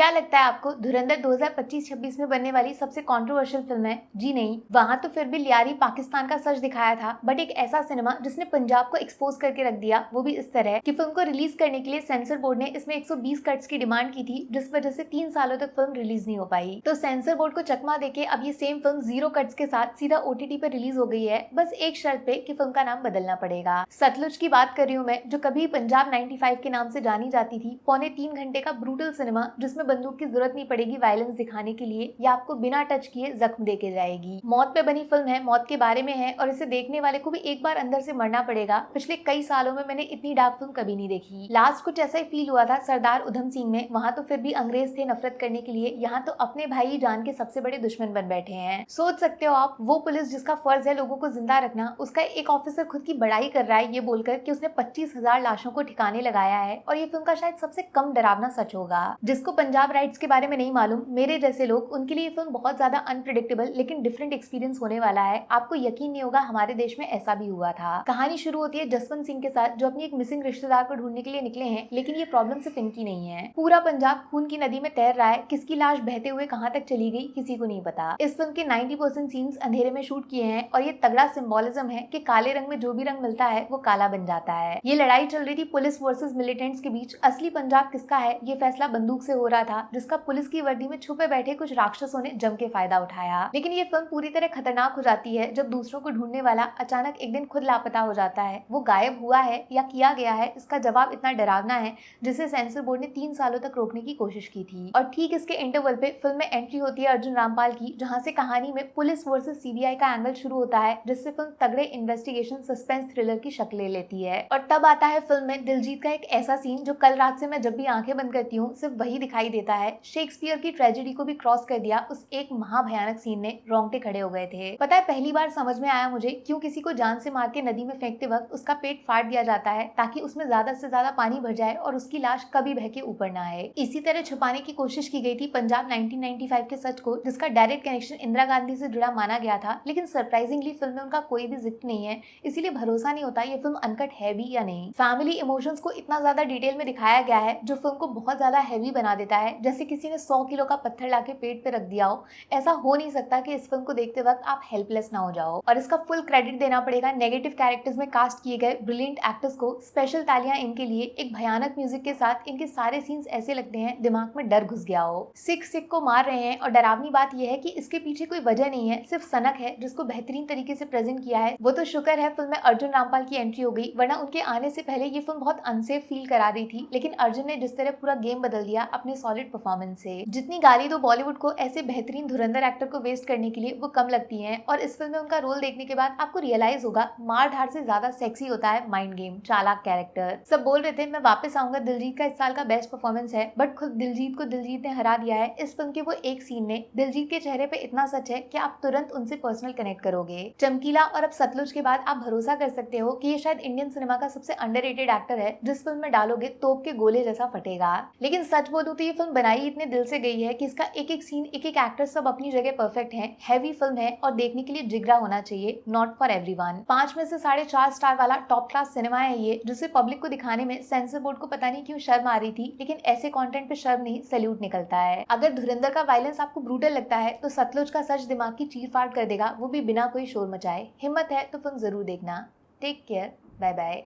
क्या लगता है आपको धुरंधर 2025-26 में बनने वाली सबसे कंट्रोवर्शियल फिल्म है? जी नहीं, वहाँ तो फिर भी लियारी पाकिस्तान का सच दिखाया था, बट एक ऐसा सिनेमा जिसने पंजाब को एक्सपोज करके रख दिया, वो भी इस तरह कि फिल्म को रिलीज करने के लिए सेंसर बोर्ड ने इसमें 120 कट्स की डिमांड की थी, जिस वजह से 3 सालों तक फिल्म रिलीज नहीं हो पाई। तो सेंसर बोर्ड को चकमा देके अब ये सेम फिल्म 0 कट्स के साथ सीधा OTT पर रिलीज हो गई है, बस एक शर्त पे कि फिल्म का नाम बदलना पड़ेगा। सतलुज की बात कर रही हूँ मैं, जो कभी पंजाब 95 के नाम से जानी जाती थी। 3.25 घंटे का ब्रूटल सिनेमा जिसमें बंदूक की जरूरत नहीं पड़ेगी वायलेंस दिखाने के लिए, या आपको बिना टच किए जख्म देके जाएगी। मौत पे बनी फिल्म है, मौत के बारे में है, और इसे देखने वाले को भी एक बार अंदर से मरना पड़ेगा। पिछले कई सालों में मैंने इतनी डार्क फिल्म कभी नहीं देखी। लास्ट कुछ ऐसा ही फील हुआ था सरदार उधम सिंह में। वहाँ तो फिर भी अंग्रेज थे नफरत करने के लिए, यहाँ तो अपने भाई जान के सबसे बड़े दुश्मन बन बैठे हैं। सोच सकते हो आप, वो पुलिस जिसका फर्ज है लोगों को जिंदा रखना, उसका एक ऑफिसर खुद की बड़ाई कर रहा है ये बोलकर कि उसने 25,000 लाशों को ठिकाने लगाया है, और ये फिल्म का शायद सबसे कम डरावना सच होगा। जिसको पंजाब राइट्स के बारे में नहीं मालूम, मेरे जैसे लोग, उनके लिए फिल्म बहुत ज्यादा अनप्रेडिक्टेबल लेकिन डिफरेंट एक्सपीरियंस होने वाला है। आपको यकीन नहीं होगा, हमारे देश में ऐसा भी हुआ था। कहानी शुरू होती है जसवंत सिंह के साथ, जो अपनी एक मिसिंग रिश्तेदार को ढूंढने के लिए निकले हैं, लेकिन ये प्रॉब्लम सिर्फ इनकी नहीं है। पूरा पंजाब खून की नदी में तैर रहा है। किसकी लाश बहते हुए कहाँ तक चली गई किसी को नहीं पता। इस फिल्म के 90% सीन्स अंधेरे में शूट किए हैं, और ये तगड़ा सिंबोलिज्म है कि काले रंग में जो भी रंग मिलता है वो काला बन जाता है। ये लड़ाई चल रही थी पुलिस वर्सेस मिलिटेंट्स के बीच। असली पंजाब किसका है ये फैसला बंदूक से हो रहा था, जिसका पुलिस की वर्दी में छुपे बैठे कुछ राक्षसों ने जम के फायदा उठाया। लेकिन ये फिल्म पूरी तरह खतरनाक हो जाती है जब दूसरों को ढूंढने वाला अचानक एक दिन खुद लापता हो जाता है। वो गायब हुआ है या किया गया है, इसका जवाब इतना डरावना है जिसे सेंसर बोर्ड ने 3 सालों तक रोकने की कोशिश की थी। और ठीक इसके इंटरवल पे फिल्म में एंट्री होती है अर्जुन रामपाल की, जहाँ से कहानी में पुलिस वर्सेस CBI का एंगल शुरू होता है, जिससे फिल्म तगड़े इन्वेस्टिगेशन सस्पेंस थ्रिलर की शक्ल ले लेती है। और तब आता है फिल्म में दिलजीत का एक ऐसा सीन जो कल रात से मैं जब भी आंखें बंद करती हूँ सिर्फ वही दिखाई देता है। शेक्सपियर की ट्रेजेडी को भी क्रॉस कर दिया उस एक महाभयानक सीन ने, रोंगटे खड़े हो गए थे। पता है पहली बार समझ में आया मुझे क्यों किसी को जान से मार के नदी में फेंकते वक्त उसका पेट फाड़ दिया जाता है, ताकि उसमें ज्यादा से ज्यादा पानी भर जाए और उसकी लाश कभी बह के ऊपर ना आए। इसी तरह छुपाने की कोशिश की गई थी पंजाब 1995 के सच को, जिसका डायरेक्ट कनेक्शन इंदिरा गांधी से जुड़ा माना गया था, लेकिन सरप्राइजिंगली फिल्म में उनका कोई भी जिक्र नहीं है। इसीलिए भरोसा नहीं होता ये फिल्म अनकट है भी या नहीं। फैमिली इमोशंस को इतना ज्यादा डिटेल में दिखाया गया है जो फिल्म को बहुत ज्यादा हैवी बना देता है, जैसे किसी ने 100 किलो का पत्थर लाके पेट पे रख दिया हो। ऐसा हो नहीं सकता कि इस फिल्म को देखते वक्त आप हेल्पलेस ना हो जाओ। और इसका फुल क्रेडिट देना पड़ेगा नेगेटिव कैरेक्टर्स में कास्ट किए गए ब्रिलियंट एक्टर्स को। स्पेशल तालियां इनके लिए। एक भयानक म्यूजिक के साथ इनके सारे सीन्स ऐसे लगते हैं दिमाग में डर घुस गया हो। सिख को मार रहे हैं, और डरावनी बात यह है कि इसके पीछे कोई वजह नहीं है, सिर्फ सनक है जिसको बेहतरीन तरीके से प्रेजेंट किया है। वो तो शुक्र है फिल्म में अर्जुन रामपाल की एंट्री हो गई, वरना उनके आने से पहले ये फिल्म बहुत अनसेफ फील करा रही थी। लेकिन अर्जुन ने जिस तरह पूरा गेम बदल दिया अपने सॉलिड परफॉर्मेंस से। जितनी गाली दो बॉलीवुड को ऐसे बेहतरीन धुरंधर एक्टर को वेस्ट करने के लिए, वो कम लगती है। और इस फिल्म में उनका रोल देखने के बाद आपको रियलाइज होगा मार धाड़ से ज्यादा सेक्सी होता है माइंड गेम, चालाक कैरेक्टर। सब बोल रहे थे मैं वापस आऊंगा, दिलजीत का इस साल का बेस्ट परफॉर्मेंस है, बट खुद दिलजीत को दिलजीत ने हरा दिया है। इस फिल्म के वो एक सीन ने दिलजीत के चेहरे पे इतना सच है कि आप तुरंत उनसे पर्सनल कनेक्ट करोगे। चमकीला और अब सतलुज के बाद आप भरोसा कर सकते हो कि ये शायद इंडियन सिनेमा का सबसे अंडररेटेड एक्टर है, जिस फिल्म में डालोगे तोप के गोले जैसा फटेगा। लेकिन सच बोलूं तो ये फिल्म बनाई इतने दिल से गई है कि इसका एक एक सीन, एक एक एक्टर सब अपनी जगह परफेक्ट है। हैवी फिल्म है और देखने के लिए जिगरा होना चाहिए, नॉट फॉर एवरीवन। 5 में से 4.5 स्टार वाला टॉप क्लास सिनेमा है ये, जिसे पब्लिक को दिखाने में सेंसर बोर्ड को पता नहीं क्यों शर्म आ रही थी, लेकिन ऐसे कंटेंट पे शर्म नहीं सैल्यूट निकलता है। अगर धुरंधर का वायलेंस आपको ब्रूटल लगता है तो सतलुज का सच दिमाग की चीर फाड़ कर देगा, वो भी बिना कोई शोर मचाए। हिम्मत है तो फिल्म जरूर देखना। Take care, bye bye.